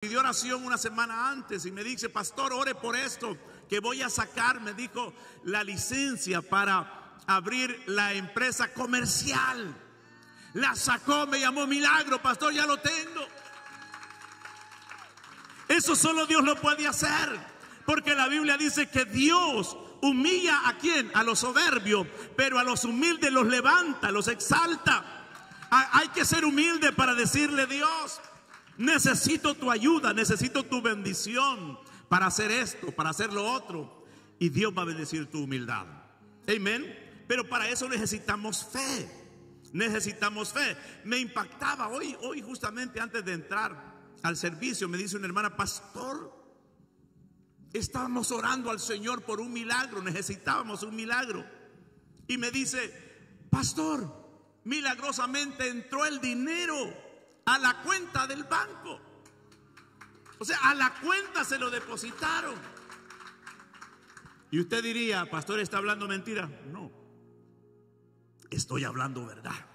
pidió oración una semana antes y me dice: pastor, ore por esto, que voy a sacar, me dijo, la licencia para abrir la empresa comercial. La sacó, me llamó milagro, pastor, ya lo tengo. Eso solo Dios lo puede hacer, porque la Biblia dice que Dios humilla ¿a quién? A los soberbios, pero a los humildes los levanta, los exalta. Hay que ser humilde para decirle: Dios, necesito tu ayuda, necesito tu bendición para hacer esto, para hacer lo otro. Y Dios va a bendecir tu humildad. Amén. Pero para eso necesitamos fe. Necesitamos fe. Me impactaba hoy justamente antes de entrar al servicio, me dice una hermana: pastor, estábamos orando al Señor por un milagro, necesitábamos un milagro. Y me dice: pastor, milagrosamente entró el dinero a la cuenta del banco. O sea, a la cuenta se lo depositaron. Y usted diría: pastor, ¿está hablando mentira? No, estoy hablando verdad.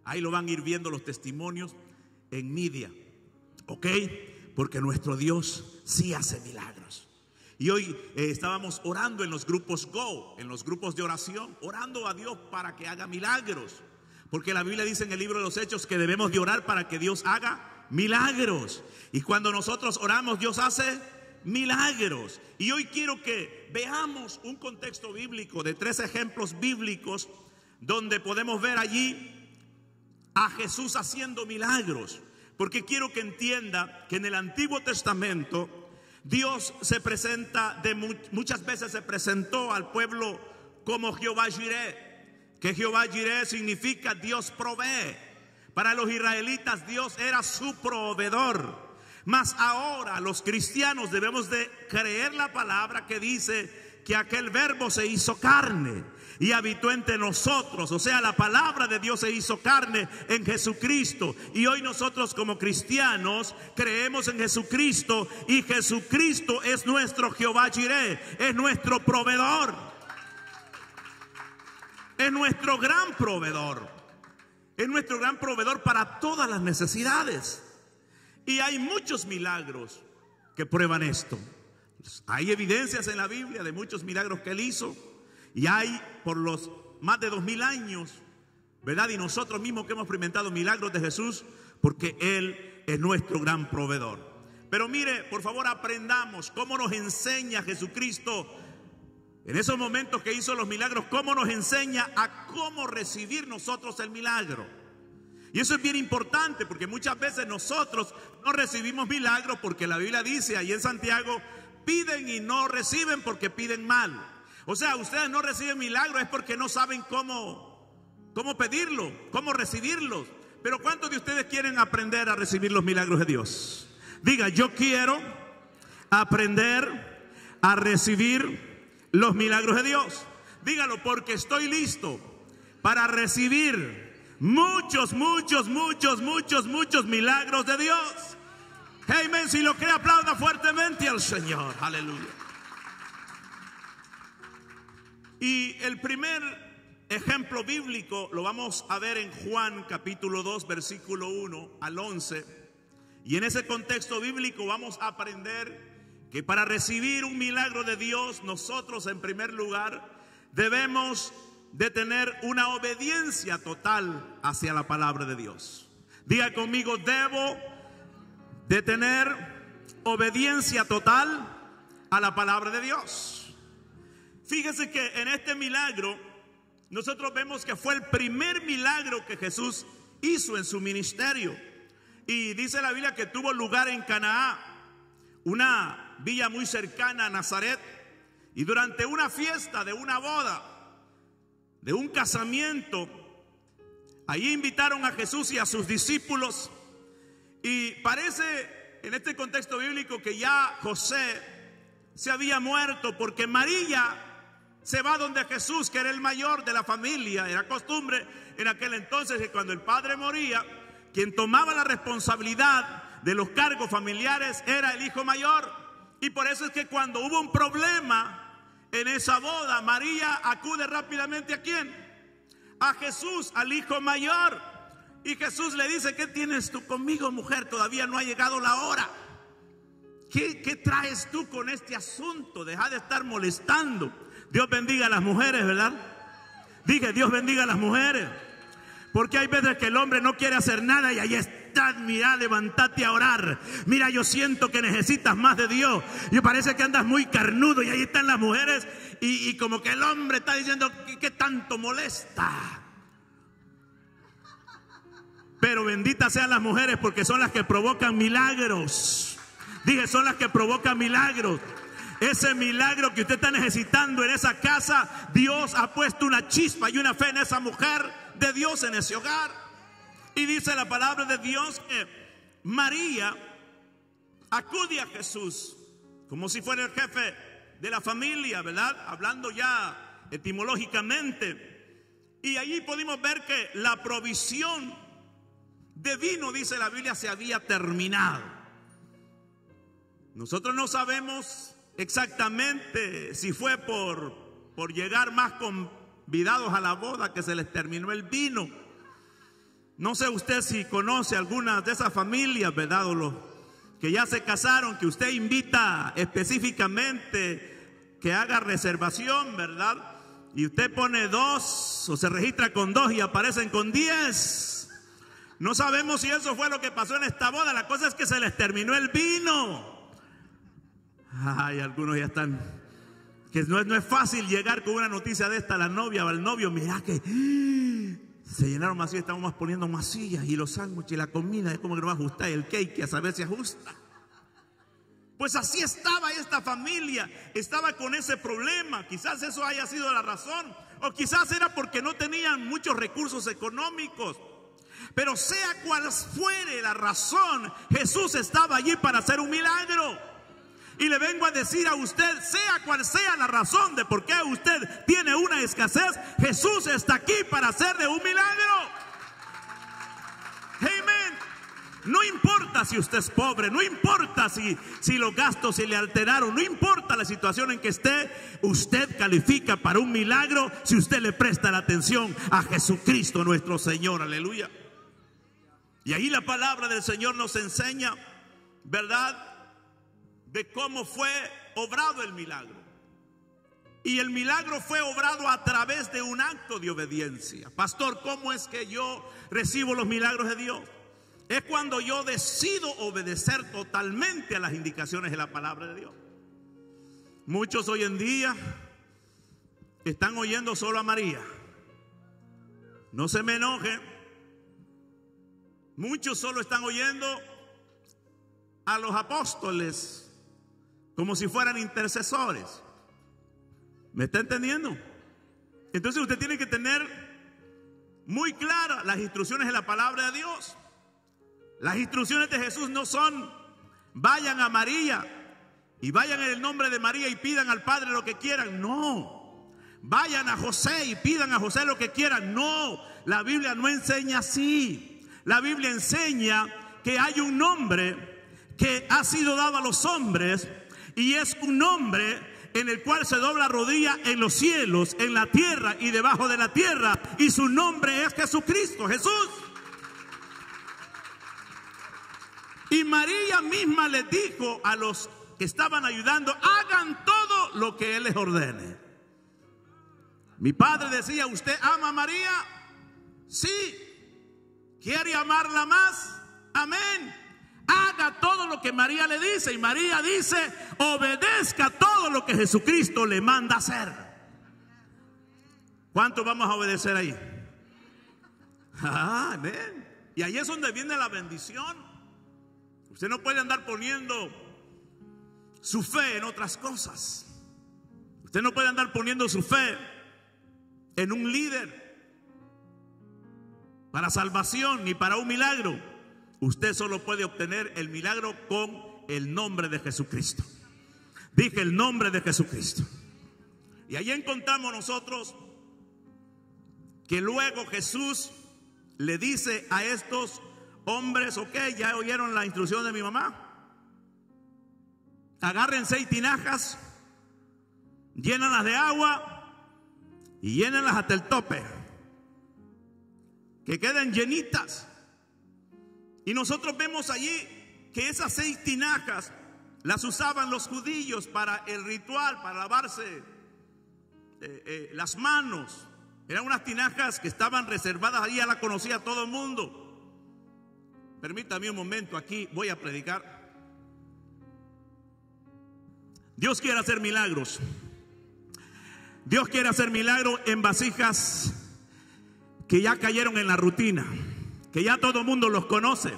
Ahí lo van a ir viendo los testimonios en media, ¿ok? Porque nuestro Dios sí hace milagros. Y hoy estábamos orando en los grupos Go, en los grupos de oración, orando a Dios para que haga milagros. Porque la Biblia dice en el libro de los Hechos que debemos de orar para que Dios haga milagros. Y cuando nosotros oramos, Dios hace milagros. Y hoy quiero que veamos un contexto bíblico de 3 ejemplos bíblicos donde podemos ver allí a Jesús haciendo milagros. Porque quiero que entienda que en el Antiguo Testamento Dios se presenta, muchas veces se presentó al pueblo como Jehová Jireh. Que Jehová Jireh significa Dios provee. Para los israelitas Dios era su proveedor. Mas ahora los cristianos debemos de creer la palabra que dice que aquel verbo se hizo carne y habitó entre nosotros. O sea, la palabra de Dios se hizo carne en Jesucristo. Y hoy nosotros como cristianos creemos en Jesucristo, y Jesucristo es nuestro Jehová Jireh, es nuestro proveedor. Es nuestro gran proveedor. Es nuestro gran proveedor para todas las necesidades. Y hay muchos milagros que prueban esto. Hay evidencias en la Biblia de muchos milagros que Él hizo. Y hay por los más de 2000 años, ¿verdad? Y nosotros mismos que hemos experimentado milagros de Jesús, porque Él es nuestro gran proveedor. Pero mire, por favor, aprendamos cómo nos enseña Jesucristo en esos momentos que hizo los milagros, cómo nos enseña a cómo recibir nosotros el milagro. Y eso es bien importante, porque muchas veces nosotros no recibimos milagros porque la Biblia dice ahí en Santiago: piden y no reciben porque piden mal. O sea, ustedes no reciben milagros es porque no saben cómo pedirlo, cómo recibirlos. Pero ¿cuántos de ustedes quieren aprender a recibir los milagros de Dios? Diga: yo quiero aprender a recibir los milagros de Dios. Dígalo: porque estoy listo para recibir muchos milagros de Dios. Amén. Si lo cree, aplauda fuertemente al Señor. Aleluya. Y el primer ejemplo bíblico lo vamos a ver en Juan capítulo 2 versículo 1 al 11. Y en ese contexto bíblico vamos a aprender que para recibir un milagro de Dios, nosotros en primer lugar debemos de tener una obediencia total hacia la palabra de Dios. Diga conmigo: debo de tener obediencia total a la palabra de Dios. Fíjese que en este milagro nosotros vemos que fue el primer milagro que Jesús hizo en su ministerio. Y dice la Biblia que tuvo lugar en Canaán, una villa muy cercana a Nazaret. Y durante una fiesta de una boda, de un casamiento, allí invitaron a Jesús y a sus discípulos. Y parece en este contexto bíblico que ya José se había muerto, porque María se va donde Jesús, que era el mayor de la familia. Era costumbre en aquel entonces que cuando el padre moría, quien tomaba la responsabilidad de los cargos familiares era el hijo mayor. Y por eso es que cuando hubo un problema en esa boda, María acude rápidamente ¿a quién? A Jesús, al hijo mayor. Y Jesús le dice: ¿qué tienes tú conmigo, mujer? Todavía no ha llegado la hora. ¿Qué traes tú con este asunto? Deja de estar molestando. Dios bendiga a las mujeres, ¿verdad? Dije, Dios bendiga a las mujeres. Porque hay veces que el hombre no quiere hacer nada y ahí estás, mira, levántate a orar. Mira, yo siento que necesitas más de Dios. Y parece que andas muy carnudo y ahí están las mujeres y como que el hombre está diciendo, ¿qué tanto molesta? Pero benditas sean las mujeres porque son las que provocan milagros. Dije, son las que provocan milagros. Ese milagro que usted está necesitando en esa casa, Dios ha puesto una chispa y una fe en esa mujer de Dios en ese hogar. Y dice la palabra de Dios que María acude a Jesús como si fuera el jefe de la familia, ¿verdad? Hablando ya etimológicamente. Y allí pudimos ver que la provisión de vino, dice la Biblia, se había terminado. Nosotros no sabemos exactamente si fue por llegar más convidados a la boda que se les terminó el vino. No sé usted si conoce algunas de esas familias, ¿verdad? O los que ya se casaron, que usted invita específicamente que haga reservación, ¿verdad? Y usted pone 2 o se registra con 2 y aparecen con 10. No sabemos si eso fue lo que pasó en esta boda. La cosa es que se les terminó el vino. Ay, algunos ya están, que no es fácil llegar con una noticia de esta a la novia o al novio. Mira que se llenaron más sillas, estamos poniendo más sillas y los sándwiches y la comida, es como que no va a ajustar el cake, a saber si ajusta. Pues así estaba esta familia, estaba con ese problema. Quizás eso haya sido la razón, o quizás era porque no tenían muchos recursos económicos. Pero sea cual fuere la razón, Jesús estaba allí para hacer un milagro. Y le vengo a decir a usted, sea cual sea la razón de por qué usted tiene una escasez, Jesús está aquí para hacerle un milagro. Amén. No importa si usted es pobre, no importa si los gastos se le alteraron, no importa la situación en que esté, usted califica para un milagro si usted le presta la atención a Jesucristo nuestro Señor. Aleluya. Y ahí la palabra del Señor nos enseña, ¿verdad?, de cómo fue obrado el milagro. Y el milagro fue obrado a través de un acto de obediencia. Pastor, ¿cómo es que yo recibo los milagros de Dios? Es cuando yo decido obedecer totalmente a las indicaciones de la palabra de Dios. Muchos hoy en día están oyendo solo a María. No se me enoje. Muchos solo están oyendo a los apóstoles como si fueran intercesores. ¿Me está entendiendo? Entonces usted tiene que tener muy claras las instrucciones de la palabra de Dios. Las instrucciones de Jesús no son vayan a María y vayan en el nombre de María y pidan al Padre lo que quieran. No. Vayan a José y pidan a José lo que quieran. No. La Biblia no enseña así. La Biblia enseña que hay un nombre que ha sido dado a los hombres. Y es un nombre en el cual se dobla rodilla en los cielos, en la tierra y debajo de la tierra. Y su nombre es Jesucristo, Jesús. Y María misma les dijo a los que estaban ayudando, hagan todo lo que Él les ordene. Mi padre decía, ¿usted ama a María? Sí. ¿Quiere amarla más? Amén. Haga todo lo que María le dice. Y María dice, obedezca todo lo que Jesucristo le manda hacer. ¿Cuánto vamos a obedecer ahí? Amén. Y ahí es donde viene la bendición. Usted no puede andar poniendo su fe en otras cosas. Usted no puede andar poniendo su fe en un líder para salvación ni para un milagro. Usted solo puede obtener el milagro con el nombre de Jesucristo. Dije el nombre de Jesucristo. Y ahí encontramos nosotros que luego Jesús le dice a estos hombres, ok, ya oyeron la instrucción de mi mamá. Agarren 6 tinajas, llénenlas de agua y llénenlas hasta el tope. Que queden llenitas. Y nosotros vemos allí que esas 6 tinajas las usaban los judíos para el ritual, para lavarse las manos. Eran unas tinajas que estaban reservadas, ahí ya la conocía todo el mundo. Permítame un momento, aquí voy a predicar. Dios quiere hacer milagros. Dios quiere hacer milagros en vasijas que ya cayeron en la rutina, que ya todo el mundo los conoce,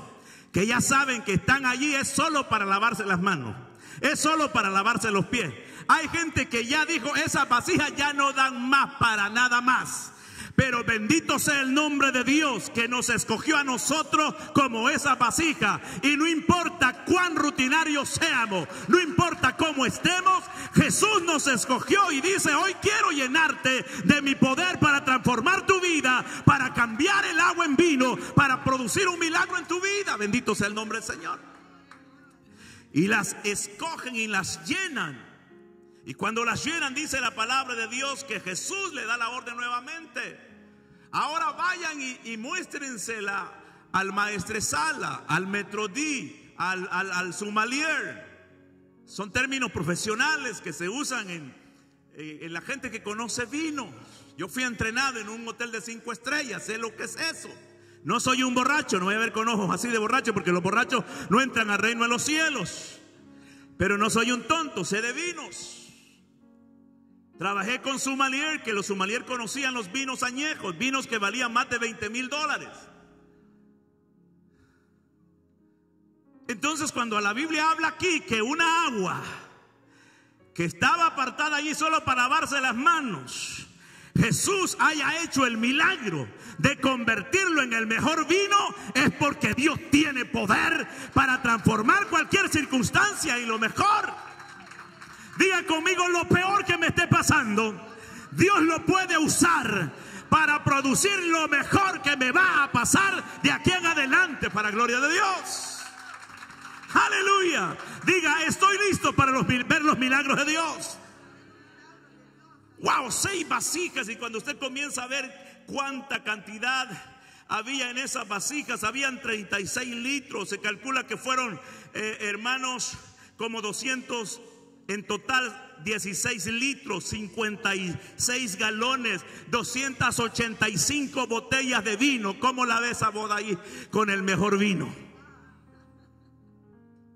que ya saben que están allí, es solo para lavarse las manos, es solo para lavarse los pies. Hay gente que ya dijo, esas vasijas ya no dan más para nada más. Pero bendito sea el nombre de Dios que nos escogió a nosotros como esa vasija. Y no importa cuán rutinarios seamos, no importa cómo estemos, Jesús nos escogió y dice, hoy quiero llenarte de mi poder para transformar tu vida, para cambiar el agua en vino, para producir un milagro en tu vida. Bendito sea el nombre del Señor. Y las escogen y las llenan. Y cuando las llenan, dice la palabra de Dios que Jesús le da la orden nuevamente. Ahora vayan y muéstrensela al maestresala, al metrodí, al sommelier. Son términos profesionales que se usan en la gente que conoce vino. Yo fui entrenado en un hotel de 5 estrellas, sé lo que es eso. No soy un borracho, no voy a ver con ojos así de borracho, porque los borrachos no entran al reino de los cielos. Pero no soy un tonto, sé de vinos. Trabajé con sommelier, que los sommelier conocían los vinos añejos, vinos que valían más de $20,000. Entonces, cuando la Biblia habla aquí que una agua que estaba apartada allí solo para lavarse las manos, Jesús haya hecho el milagro de convertirlo en el mejor vino, es porque Dios tiene poder para transformar cualquier circunstancia. Y lo mejor, diga conmigo, lo peor que me esté pasando, Dios lo puede usar para producir lo mejor que me va a pasar de aquí en adelante, para gloria de Dios. Aleluya. Diga, estoy listo para ver los milagros de Dios. Wow, 6 vasijas. Y cuando usted comienza a ver cuánta cantidad había en esas vasijas, habían 36 litros. Se calcula que fueron, hermanos, como 200. En total 16 litros, 56 galones, 285 botellas de vino. ¿Cómo la ve esa boda ahí con el mejor vino?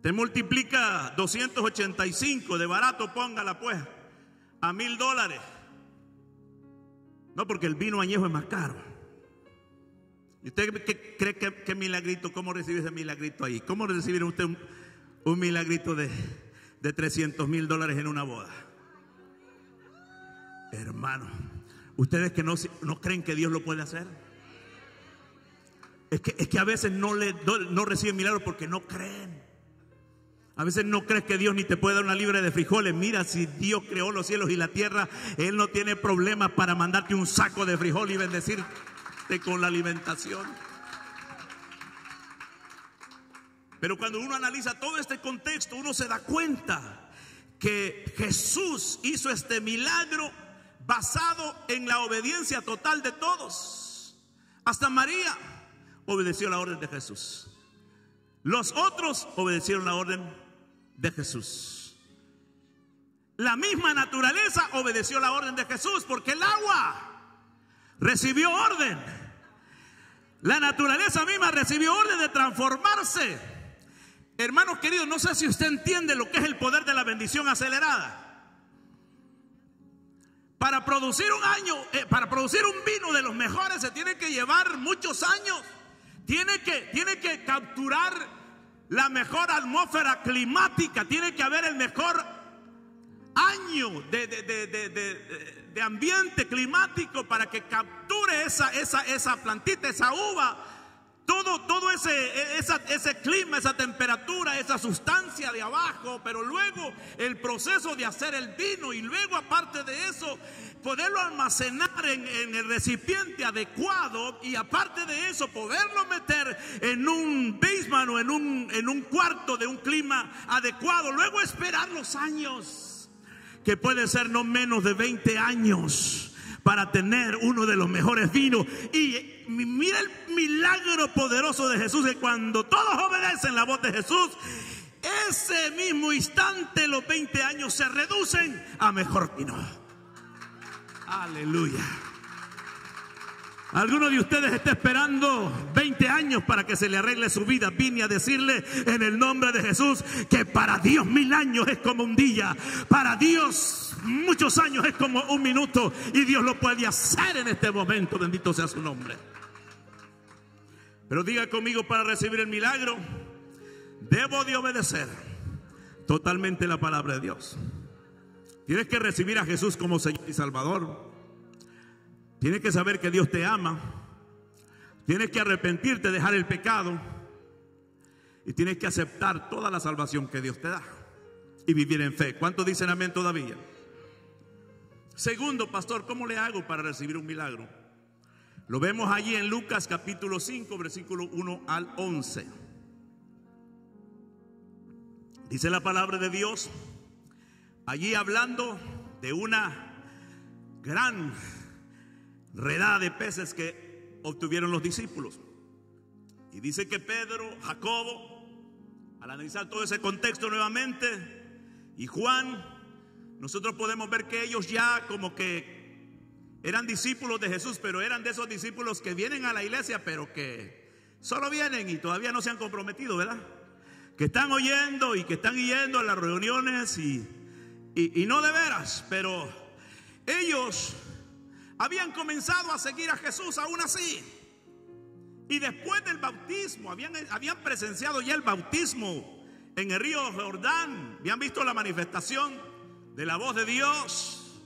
Te multiplica 285 de barato, póngala pues a $1,000. No, porque el vino añejo es más caro. ¿Y usted cree que milagrito? ¿Cómo recibe ese milagrito ahí? ¿Cómo recibe usted un milagrito de $300,000 en una boda? Hermano, ustedes que no creen que Dios lo puede hacer. Es que a veces no reciben milagros porque no creen. A veces no crees que Dios ni te puede dar una libra de frijoles. Mira, si Dios creó los cielos y la tierra, Él no tiene problemas para mandarte un saco de frijol y bendecirte con la alimentación. Pero cuando uno analiza todo este contexto, uno se da cuenta que Jesús hizo este milagro basado en la obediencia total de todos. Hasta María obedeció la orden de Jesús. Los otros obedecieron la orden de Jesús. La misma naturaleza obedeció la orden de Jesús, porque el agua recibió orden. La naturaleza misma recibió orden de transformarse. Hermanos queridos, no sé si usted entiende lo que es el poder de la bendición acelerada. Para producir un vino de los mejores se tiene que llevar muchos años. Tiene que capturar la mejor atmósfera climática. Tiene que haber el mejor año de ambiente climático para que capture esa plantita, esa uva. Todo ese clima, esa temperatura, esa sustancia de abajo, pero luego el proceso de hacer el vino, y luego aparte de eso poderlo almacenar en el recipiente adecuado, y aparte de eso poderlo meter en un basement o en un cuarto de un clima adecuado, luego esperar los años, que puede ser no menos de 20 años, para tener uno de los mejores vinos. Y mira el milagro poderoso de Jesús, que cuando todos obedecen la voz de Jesús, ese mismo instante los 20 años se reducen a mejor vino. Aleluya. Alguno de ustedes está esperando 20 años para que se le arregle su vida. Vine a decirle en el nombre de Jesús que para Dios 1000 años es como un día. Para Dios muchos años es como un minuto. Y Dios lo puede hacer en este momento. Bendito sea su nombre. Pero diga conmigo, para recibir el milagro debo de obedecer totalmente la palabra de Dios. Tienes que recibir a Jesús como Señor y Salvador. Tienes que saber que Dios te ama. Tienes que arrepentirte, dejar el pecado. Y tienes que aceptar toda la salvación que Dios te da. Y vivir en fe. ¿Cuántos dicen amén todavía? Segundo, pastor, ¿cómo le hago para recibir un milagro? Lo vemos allí en Lucas capítulo 5, versículo 1 al 11. Dice la palabra de Dios, allí hablando de una gran redada de peces que obtuvieron los discípulos. Y dice que Pedro, Jacobo, al analizar todo ese contexto nuevamente, y Juan, nosotros podemos ver que ellos ya como que eran discípulos de Jesús, pero eran de esos discípulos que vienen a la iglesia, pero que solo vienen y todavía no se han comprometido, ¿verdad? Que están oyendo y que están yendo a las reuniones y no de veras, pero ellos habían comenzado a seguir a Jesús aún así. Y después del bautismo, habían presenciado ya el bautismo en el río Jordán. Habían visto la manifestación de la voz de Dios.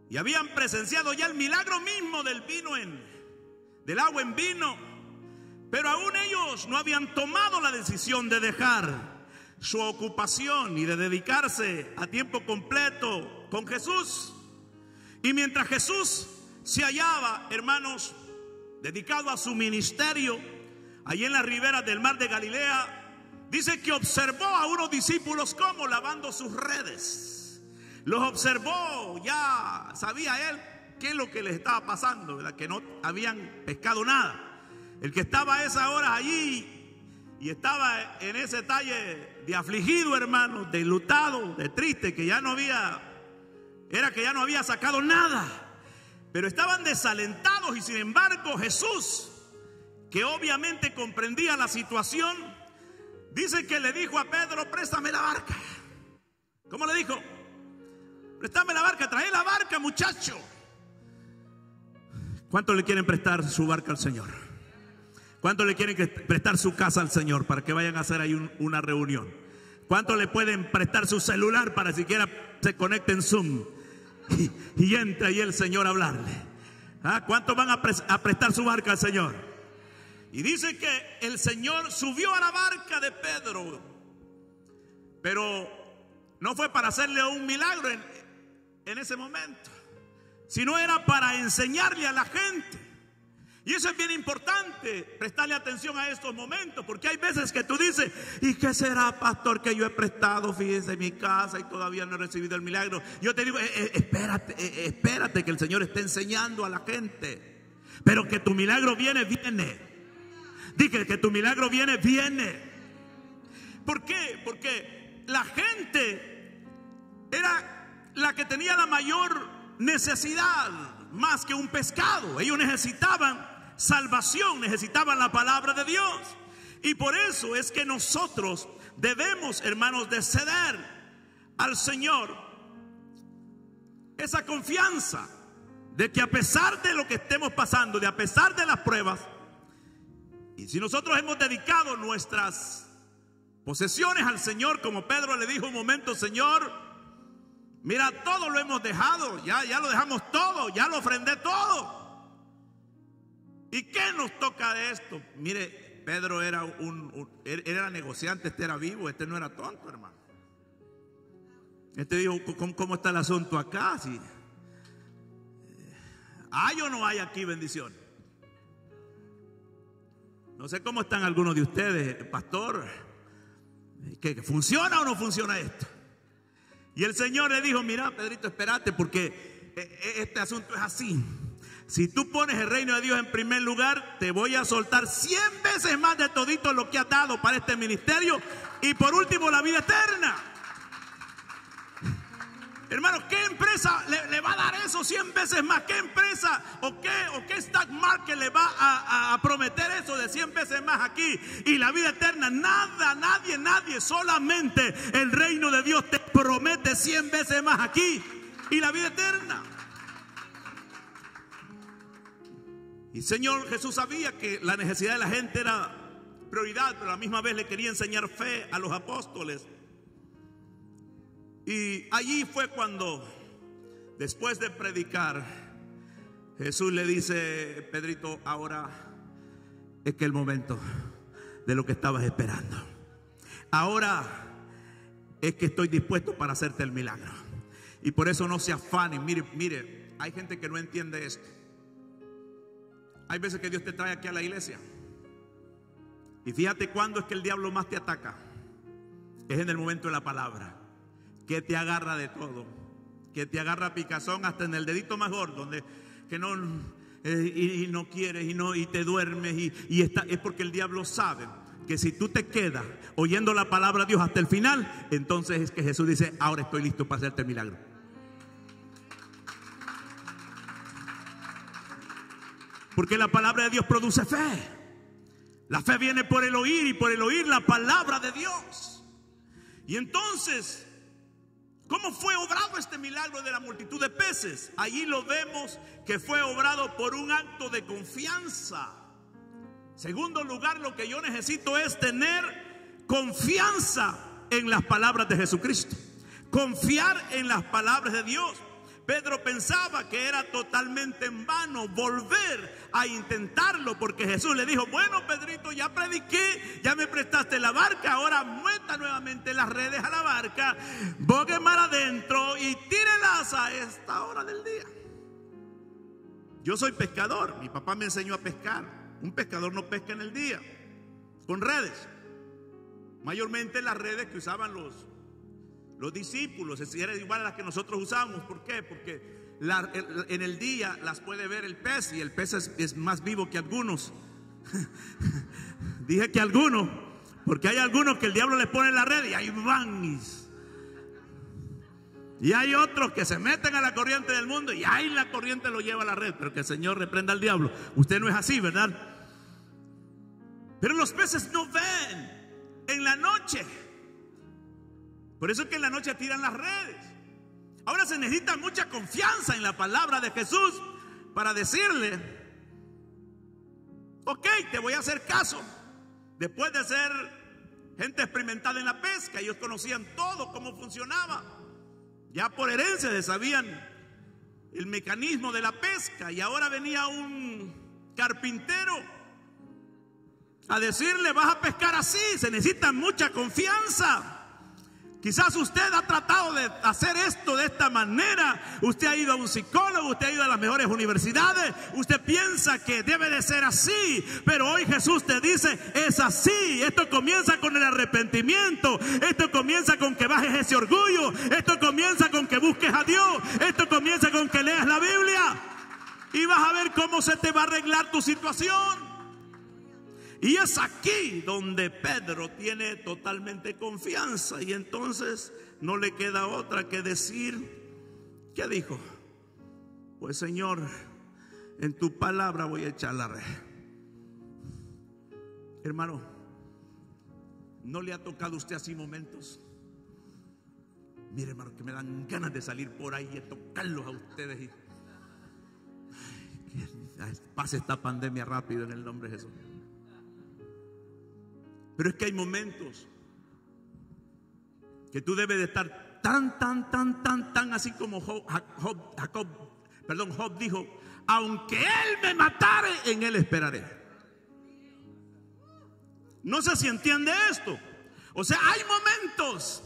Y habían presenciado ya el milagro mismo del agua en vino. Pero aún ellos no habían tomado la decisión de dejar su ocupación y de dedicarse a tiempo completo con Jesús. Y mientras Jesús se hallaba, hermanos, dedicado a su ministerio, allí en las riberas del mar de Galilea, dice que observó a unos discípulos como lavando sus redes. Los observó, ya sabía él qué es lo que les estaba pasando, ¿verdad? Que no habían pescado nada. El que estaba a esa hora allí y estaba en ese talle de afligido, hermano, de enlutado, de triste, que ya no había sacado nada, pero estaban desalentados. Y sin embargo Jesús, que obviamente comprendía la situación, dice que le dijo a Pedro: préstame la barca. ¿Cómo le dijo? Préstame la barca, trae la barca, muchacho. ¿Cuántos le quieren prestar su barca al Señor? ¿Cuántos le quieren prestar su casa al Señor para que vayan a hacer ahí una reunión? ¿Cuántos le pueden prestar su celular para siquiera se conecte en Zoom y entre ahí el Señor a hablarle? ¿Cuántos van a prestar su barca al Señor? Y dice que el Señor subió a la barca de Pedro, pero no fue para hacerle un milagro en ese momento, sino era para enseñarle a la gente. Y eso es bien importante, prestarle atención a estos momentos, porque hay veces que tú dices: ¿y qué será, pastor, que yo he prestado, fíjese, en mi casa y todavía no he recibido el milagro? Yo te digo, espérate que el Señor esté enseñando a la gente. Pero que tu milagro viene. Dije que tu milagro viene. ¿Por qué? Porque la gente era la que tenía la mayor necesidad, más que un pescado. Ellos necesitaban salvación, necesitaban la palabra de Dios. Y por eso es que nosotros debemos, hermanos, de ceder al Señor esa confianza de que a pesar de lo que estemos pasando, de a pesar de las pruebas, y si nosotros hemos dedicado nuestras posesiones al Señor, como Pedro le dijo un momento: Señor, mira, todo lo hemos dejado, ya lo dejamos todo, ya lo ofrendé todo. ¿Y qué nos toca de esto? Mire, Pedro era negociante, este era vivo, este no era tonto, hermano. Este dijo: ¿cómo está el asunto acá? Si ¿hay o no hay aquí bendición? No sé cómo están algunos de ustedes, pastor, ¿que funciona o no funciona esto? Y el Señor le dijo: mira, Pedrito, espérate, porque este asunto es así. Si tú pones el reino de Dios en primer lugar, te voy a soltar 100 veces más de todito lo que has dado para este ministerio. Y por último, la vida eterna. Hermano, ¿qué empresa le va a dar eso 100 veces más? ¿Qué empresa o qué stock market le va a prometer eso de 100 veces más aquí? Y la vida eterna, nada, nadie, solamente el reino de Dios te promete 100 veces más aquí y la vida eterna. Y Señor Jesús sabía que la necesidad de la gente era prioridad, pero a la misma vez le quería enseñar fe a los apóstoles. Y allí fue cuando, después de predicar, Jesús le dice: Pedrito, ahora es que el momento de lo que estabas esperando. Ahora es que estoy dispuesto para hacerte el milagro. Y por eso no se afanen. Mire, hay gente que no entiende esto. Hay veces que Dios te trae aquí a la iglesia. Y fíjate cuándo es que el diablo más te ataca. Es en el momento de la palabra. Que te agarra de todo, que te agarra picazón hasta en el dedito más gordo, donde que no y no quieres y te duermes y es porque el diablo sabe que si tú te quedas oyendo la palabra de Dios hasta el final, entonces es que Jesús dice: ahora estoy listo para hacerte el milagro. Porque la palabra de Dios produce fe. La fe viene por el oír y por el oír la palabra de Dios. Y entonces, ¿cómo fue obrado este milagro de la multitud de peces? Allí lo vemos que fue obrado por un acto de confianza. Segundo lugar, lo que yo necesito es tener confianza en las palabras de Jesucristo. Confiar en las palabras de Dios. Pedro pensaba que era totalmente en vano volver a intentarlo, porque Jesús le dijo: bueno, Pedrito, ya prediqué, ya me prestaste la barca, ahora meta nuevamente las redes a la barca, bogue mar adentro y tírelas a esta hora del día. Yo soy pescador, mi papá me enseñó a pescar. Un pescador no pesca en el día con redes, mayormente las redes que usaban los discípulos, era igual a las que nosotros usamos. ¿Por qué? Porque en el día las puede ver el pez, y el pez es más vivo que algunos. Dije que algunos, porque hay algunos que el diablo les pone en la red y ahí van. Y hay otros que se meten a la corriente del mundo y ahí la corriente lo lleva a la red. Pero que el Señor reprenda al diablo. Usted no es así, ¿verdad? Pero los peces no ven en la noche. Por eso es que en la noche tiran las redes. Ahora se necesita mucha confianza en la palabra de Jesús para decirle: ok, te voy a hacer caso. Después de ser gente experimentada en la pesca, ellos conocían todo, cómo funcionaba. Ya por herencia se sabían el mecanismo de la pesca. Y ahora venía un carpintero a decirle: vas a pescar así. Se necesita mucha confianza. Quizás usted ha tratado de hacer esto de esta manera. Usted ha ido a un psicólogo, usted ha ido a las mejores universidades. Usted piensa que debe de ser así, pero hoy Jesús te dice: es así. Esto comienza con el arrepentimiento. Esto comienza con que bajes ese orgullo. Esto comienza con que busques a Dios. Esto comienza con que leas la Biblia. Y vas a ver cómo se te va a arreglar tu situación. Y es aquí donde Pedro tiene totalmente confianza. Y entonces no le queda otra que decir: ¿qué dijo? Pues Señor, en tu palabra voy a echar la red. Hermano, ¿no le ha tocado a usted así momentos? Mire, hermano, que me dan ganas de salir por ahí y tocarlos a ustedes. Y pase esta pandemia rápido en el nombre de Jesús. Pero es que hay momentos que tú debes de estar tan así como Job dijo: aunque él me matare, en él esperaré. No sé si entiende esto. O sea, hay momentos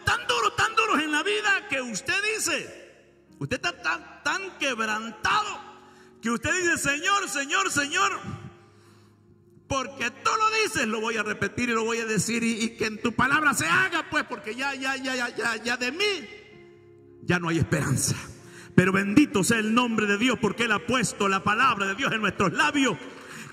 tan duros en la vida que usted dice, usted está tan quebrantado que usted dice: Señor, porque tú lo dices, lo voy a repetir y lo voy a decir, y que en tu palabra se haga, pues, porque ya de mí ya no hay esperanza. Pero bendito sea el nombre de Dios, porque Él ha puesto la palabra de Dios en nuestros labios.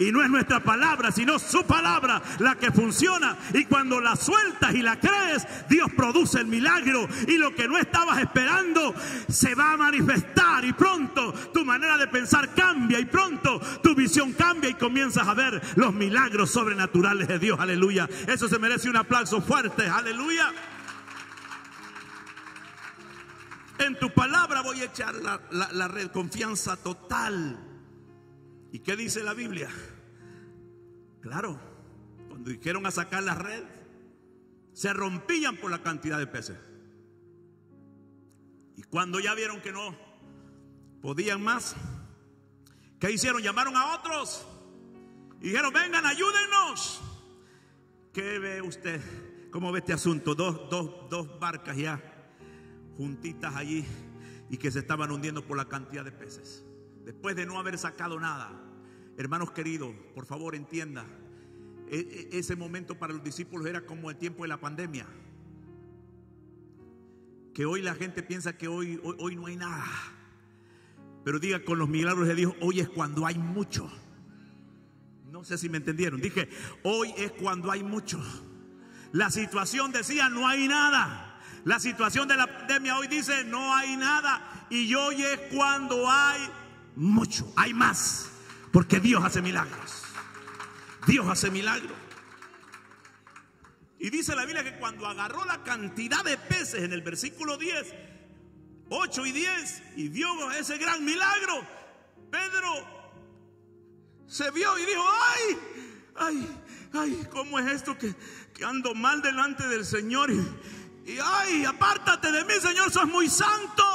Y no es nuestra palabra, sino su palabra la que funciona. Y cuando la sueltas y la crees, Dios produce el milagro. Y lo que no estabas esperando se va a manifestar. Y pronto tu manera de pensar cambia. Y pronto tu visión cambia y comienzas a ver los milagros sobrenaturales de Dios. Aleluya. Eso se merece un aplauso fuerte. Aleluya. En tu palabra voy a echar la red. Confianza total. ¿Y qué dice la Biblia? Claro, cuando dijeron a sacar la red, se rompían por la cantidad de peces. Y cuando ya vieron que no podían más, ¿qué hicieron? Llamaron a otros y dijeron: vengan, ayúdennos. ¿Qué ve usted? ¿Cómo ve este asunto? Dos barcas ya juntitas allí y que se estaban hundiendo por la cantidad de peces. Después de no haber sacado nada. Hermanos queridos, por favor entienda, ese momento para los discípulos era como el tiempo de la pandemia. Que hoy la gente piensa que hoy no hay nada. Pero diga con los milagros de Dios, hoy es cuando hay mucho. No sé si me entendieron. Dije, hoy es cuando hay mucho. La situación decía no hay nada. La situación de la pandemia hoy dice no hay nada. Y hoy es cuando hay mucho, hay más, porque Dios hace milagros. Dios hace milagros. Y dice la Biblia que cuando agarró la cantidad de peces en el versículo 10, 8 y 10, y vio ese gran milagro, Pedro se vio y dijo: ay, ¿cómo es esto que ando mal delante del Señor? Y ay, apártate de mí, Señor, sos muy santo.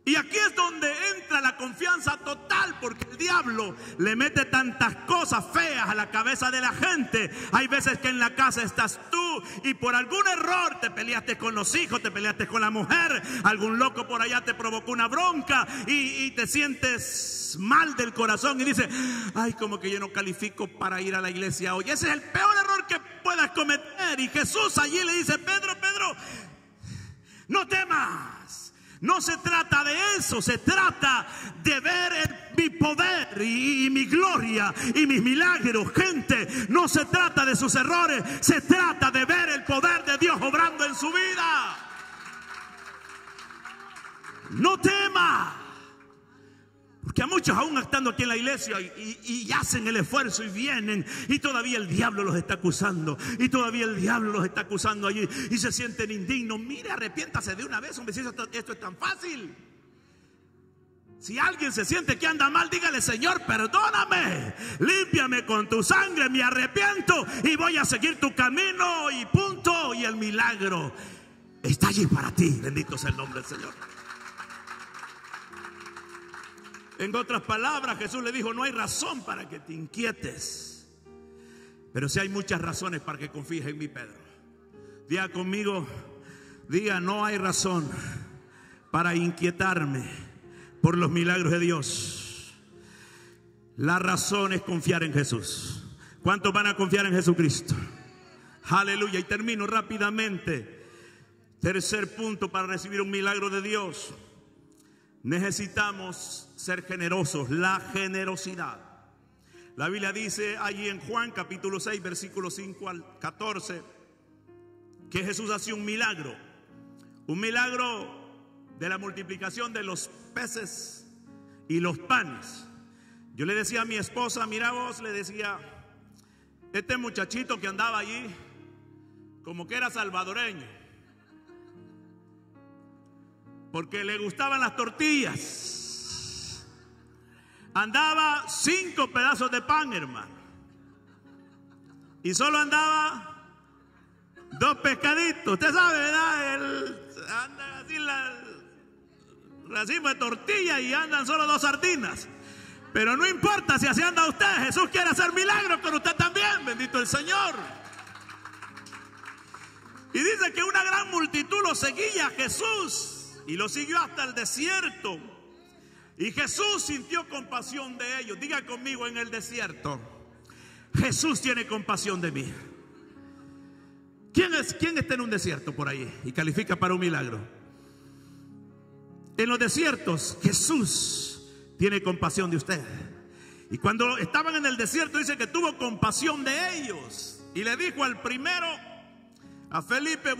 Y aquí es donde entra la confianza total, porque el diablo le mete tantas cosas feas a la cabeza de la gente. Hay veces que en la casa estás tú y por algún error te peleaste con los hijos, te peleaste con la mujer, algún loco por allá te provocó una bronca y te sientes mal del corazón y dices: ay, como que yo no califico para ir a la iglesia hoy. Ese es el peor error que puedas cometer. Y Jesús allí le dice: Pedro, no temas. No se trata de eso, se trata de ver mi poder y mi gloria y mis milagros. Gente, no se trata de sus errores, se trata de ver el poder de Dios obrando en su vida. No tema. Porque a muchos aún estando aquí en la iglesia y hacen el esfuerzo y vienen y todavía el diablo los está acusando. Y todavía el diablo los está acusando allí y se sienten indignos. Mire, arrepiéntase de una vez, hombre, si esto es tan fácil. Si alguien se siente que anda mal, dígale: Señor, perdóname, límpiame con tu sangre, me arrepiento y voy a seguir tu camino y punto. Y el milagro está allí para ti. Bendito sea el nombre del Señor. En otras palabras, Jesús le dijo: no hay razón para que te inquietes, pero sí hay muchas razones para que confíes en mí, Pedro. Diga conmigo, diga: no hay razón para inquietarme por los milagros de Dios. La razón es confiar en Jesús. ¿Cuántos van a confiar en Jesucristo? Aleluya. Y termino rápidamente. Tercer punto para recibir un milagro de Dios. Necesitamos ser generosos, la generosidad. La Biblia dice allí en Juan capítulo 6, versículos 5 al 14, que Jesús hacía un milagro de la multiplicación de los peces y los panes. Yo le decía a mi esposa: mira vos, le decía, este muchachito que andaba allí, como que era salvadoreño, porque le gustaban las tortillas. Andaba 5 pedazos de pan, hermano, y solo andaba 2 pescaditos. Usted sabe, ¿verdad? Anda así racimo de tortilla y andan solo 2 sardinas. Pero no importa si así anda usted. Jesús quiere hacer milagros con usted también. Bendito el Señor. Y dice que una gran multitud lo seguía a Jesús. Y lo siguió hasta el desierto. Y Jesús sintió compasión de ellos. Diga conmigo: en el desierto Jesús tiene compasión de mí. ¿Quién está en un desierto por ahí y califica para un milagro? en los desiertos, Jesús tiene compasión de usted. Y cuando estaban en el desierto, dice que tuvo compasión de ellos. Y le dijo al primero, a Felipe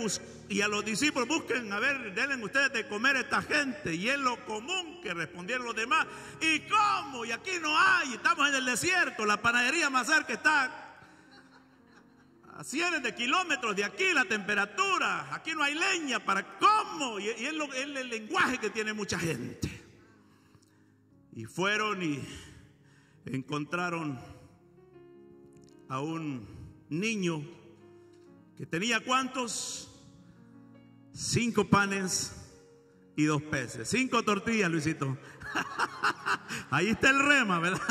y a los discípulos: busquen, a ver, denle ustedes de comer a esta gente. Y es lo común que respondieron los demás: ¿y cómo? Y aquí no hay, estamos en el desierto, la panadería más cerca está a cientos de kilómetros de aquí, la temperatura, aquí no hay leña, ¿para cómo? Y es el lenguaje que tiene mucha gente. Y fueron y encontraron a un niño que tenía ¿cuántos? 5 panes y 2 peces. 5 tortillas, Luisito. Ahí está el rema, ¿verdad?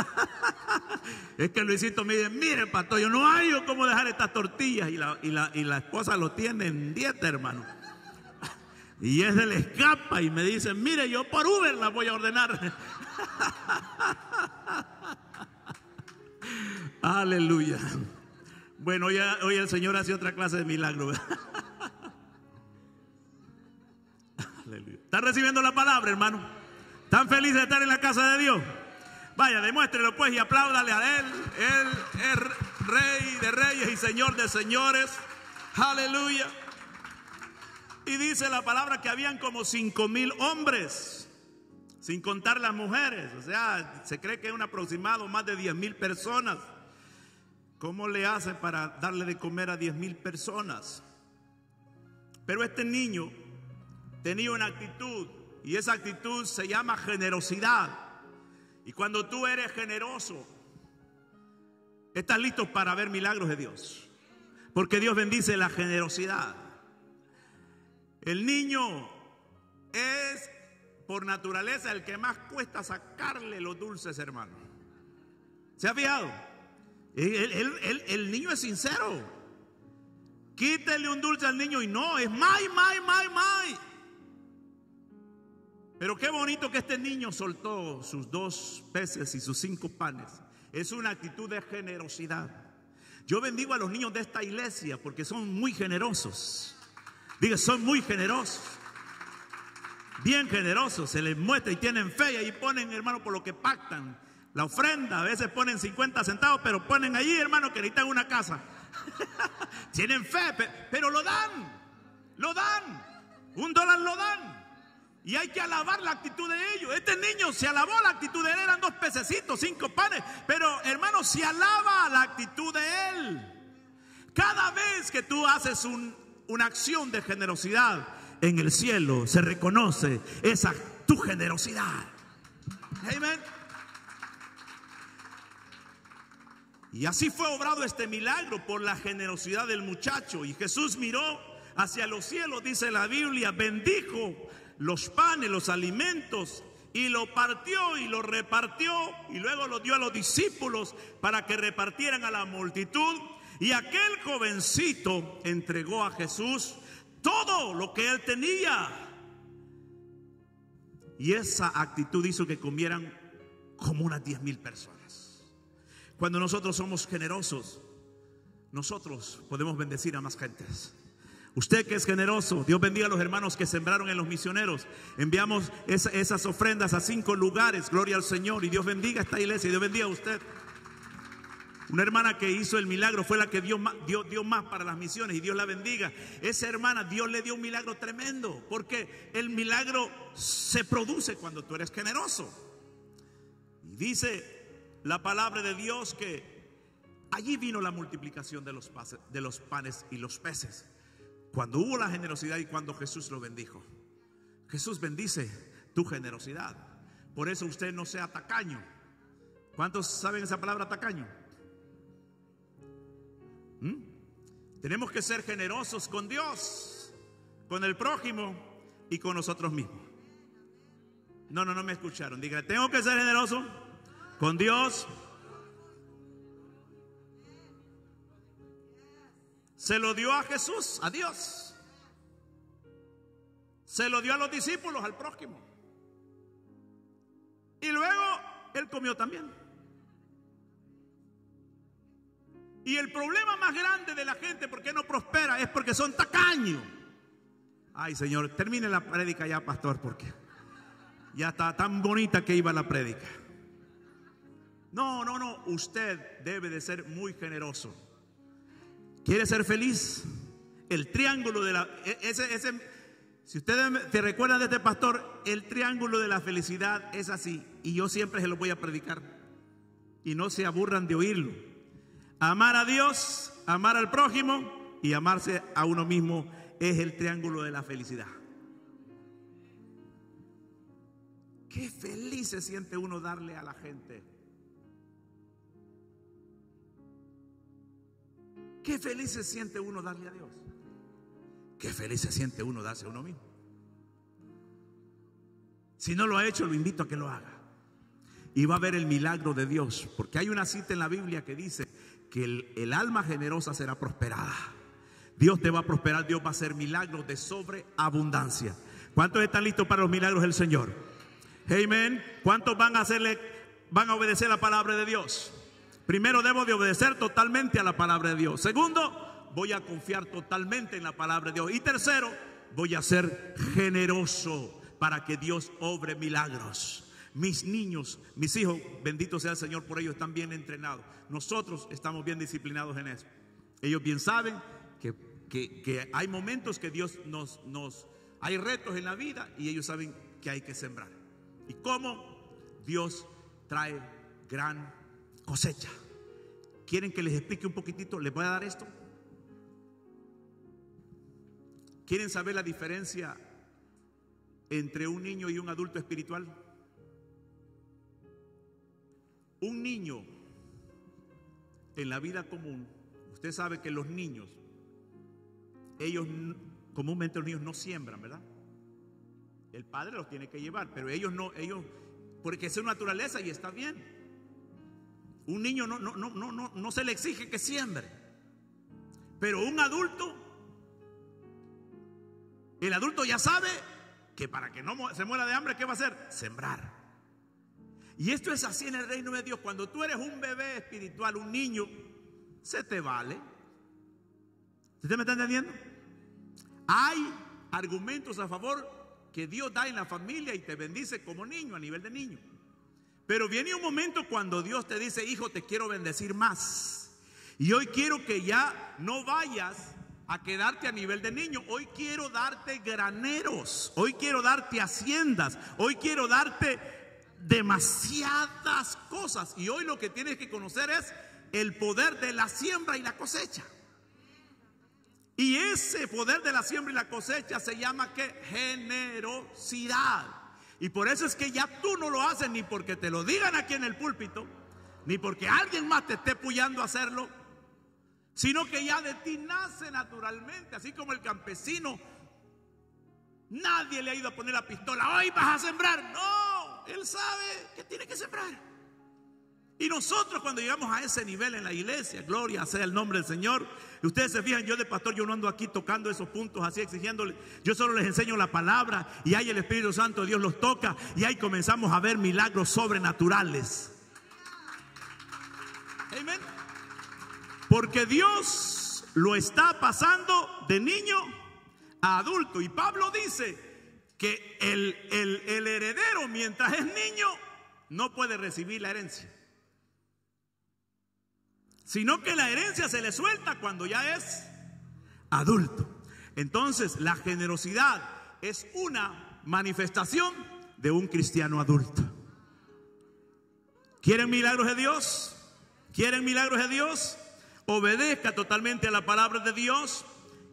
Es que Luisito me dice: mire, pastor, yo no hay cómo dejar estas tortillas. Y la esposa lo tiene en dieta, hermano. Y ese le escapa y me dice: mire, yo por Uber la voy a ordenar. Aleluya. Bueno, hoy el Señor hace otra clase de milagro. Aleluya. ¿Están recibiendo la palabra, hermano? ¿Están felices de estar en la casa de Dios? Vaya, demuéstrelo pues y apláudale a Él. Él es Rey de reyes y Señor de señores. Aleluya. Y dice la palabra que habían como 5,000 hombres, sin contar las mujeres. O sea, se cree que es un aproximado más de 10,000 personas. ¿Cómo le hace para darle de comer a 10,000 personas? Pero este niño tenía una actitud, y esa actitud se llama generosidad. Y cuando tú eres generoso, estás listo para ver milagros de Dios, porque Dios bendice la generosidad. El niño es por naturaleza el que más cuesta sacarle los dulces, hermano. ¿Se ha fijado? El niño es sincero. Quítele un dulce al niño y no, es mai. Pero qué bonito que este niño soltó sus 2 peces y sus 5 panes. Es una actitud de generosidad. Yo bendigo a los niños de esta iglesia porque son muy generosos. Diga, son muy generosos. Bien generosos, se les muestra y tienen fe. Y ahí ponen, hermano, por lo que pactan la ofrenda. A veces ponen 50 centavos, pero ponen allí, hermano, que necesitan una casa. Tienen fe, pero lo dan. $1 lo dan. Y hay que alabar la actitud de ellos. Este niño se alabó la actitud de él. Eran 2 pececitos, 5 panes. Pero, hermano, se alaba la actitud de él. Cada vez que tú haces una acción de generosidad, en el cielo se reconoce tu generosidad. Amén. Y así fue obrado este milagro por la generosidad del muchacho. Y Jesús miró hacia los cielos, dice la Biblia, bendijo los panes, los alimentos, y lo partió y lo repartió, y luego lo dio a los discípulos para que repartieran a la multitud. Y aquel jovencito entregó a Jesús todo lo que él tenía. Y esa actitud hizo que comieran como unas 10,000 personas. Cuando nosotros somos generosos, nosotros podemos bendecir a más gentes. Usted que es generoso, Dios bendiga a los hermanos que sembraron en los misioneros. Enviamos esas ofrendas a 5 lugares, gloria al Señor. Y Dios bendiga a esta iglesia y Dios bendiga a usted. Una hermana que hizo el milagro fue la que dio más para las misiones, y Dios la bendiga. Esa hermana, Dios le dio un milagro tremendo, porque el milagro se produce cuando tú eres generoso. Y dice la palabra de Dios que allí vino la multiplicación de los panes y los peces, cuando hubo la generosidad y cuando Jesús lo bendijo. Jesús bendice tu generosidad. Por eso usted no sea tacaño. ¿Cuántos saben esa palabra, tacaño? Tenemos que ser generosos con Dios, con el prójimo y con nosotros mismos. No me escucharon. Diga, tengo que ser generoso con Dios. Se lo dio a Jesús, a Dios. Se lo dio a los discípulos, al prójimo. Y luego él comió también. Y el problema más grande de la gente, ¿por qué no prospera? Es porque son tacaños. Ay, Señor, termine la prédica ya, pastor, porque ya está tan bonita que iba la prédica. No, usted debe de ser muy generoso. ¿Quiere ser feliz? El triángulo de la... si ustedes se recuerdan de este pastor, el triángulo de la felicidad es así. Y yo siempre se lo voy a predicar. Y no se aburran de oírlo. Amar a Dios, amar al prójimo y amarse a uno mismo es el triángulo de la felicidad. Qué feliz se siente uno darle a la gente. Qué feliz se siente uno darle a Dios. Qué feliz se siente uno darse a uno mismo. Si no lo ha hecho, lo invito a que lo haga. Y va a ver el milagro de Dios. Porque hay una cita en la Biblia que dice que el alma generosa será prosperada. Dios te va a prosperar. Dios va a hacer milagros de sobreabundancia. ¿Cuántos están listos para los milagros del Señor? Amén. ¿Cuántos van a obedecer la palabra de Dios? Primero, debo de obedecer totalmente a la palabra de Dios. Segundo, voy a confiar totalmente en la palabra de Dios. Y tercero, voy a ser generoso para que Dios obre milagros. Mis niños, mis hijos, bendito sea el Señor por ellos, están bien entrenados. Nosotros estamos bien disciplinados en eso. Ellos bien saben que hay momentos que Dios hay retos en la vida y ellos saben que hay que sembrar. Y cómo Dios trae gran cosecha. ¿Quieren que les explique un poquitito? ¿Les voy a dar esto? ¿Quieren saber la diferencia entre un niño y un adulto espiritual? Un niño en la vida común, usted sabe que los niños, comúnmente los niños no siembran, ¿verdad? El padre los tiene que llevar, pero ellos porque es su naturaleza y está bien. Un niño no se le exige que siembre. Pero un adulto, el adulto ya sabe que para que no se muera de hambre, ¿qué va a hacer? Sembrar. Y esto es así en el reino de Dios. Cuando tú eres un bebé espiritual, un niño, se te vale. ¿Usted me está entendiendo? Hay argumentos a favor que Dios da en la familia y te bendice como niño, a nivel de niño. Pero viene un momento cuando Dios te dice: hijo, te quiero bendecir más. Y hoy quiero que ya no vayas a quedarte a nivel de niño. Hoy quiero darte graneros. Hoy quiero darte haciendas. Hoy quiero darte demasiadas cosas. Y hoy lo que tienes que conocer es el poder de la siembra y la cosecha. Y ese poder de la siembra y la cosecha se llama ¿qué? Generosidad. Y por eso es que ya tú no lo haces ni porque te lo digan aquí en el púlpito, ni porque alguien más te esté puyando a hacerlo, sino que ya de ti nace naturalmente. Así como el campesino, nadie le ha ido a poner la pistola: hoy vas a sembrar. No, él sabe que tiene que sembrar. Y nosotros, cuando llegamos a ese nivel en la iglesia, gloria sea el nombre del Señor. Y ustedes se fijan, yo de pastor, yo no ando aquí tocando esos puntos así, exigiéndole. Yo solo les enseño la palabra y ahí el Espíritu Santo de Dios los toca y ahí comenzamos a ver milagros sobrenaturales. Amén. Porque Dios lo está pasando de niño a adulto. Y Pablo dice que el heredero, mientras es niño, no puede recibir la herencia, sino que la herencia se le suelta cuando ya es adulto. Entonces, la generosidad es una manifestación de un cristiano adulto. ¿Quieren milagros de Dios? ¿Quieren milagros de Dios? Obedezca totalmente a la palabra de Dios.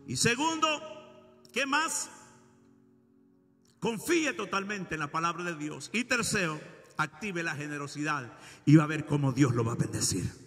Y segundo, ¿qué más? Confíe totalmente en la palabra de Dios. Y tercero, active la generosidad y va a ver cómo Dios lo va a bendecir.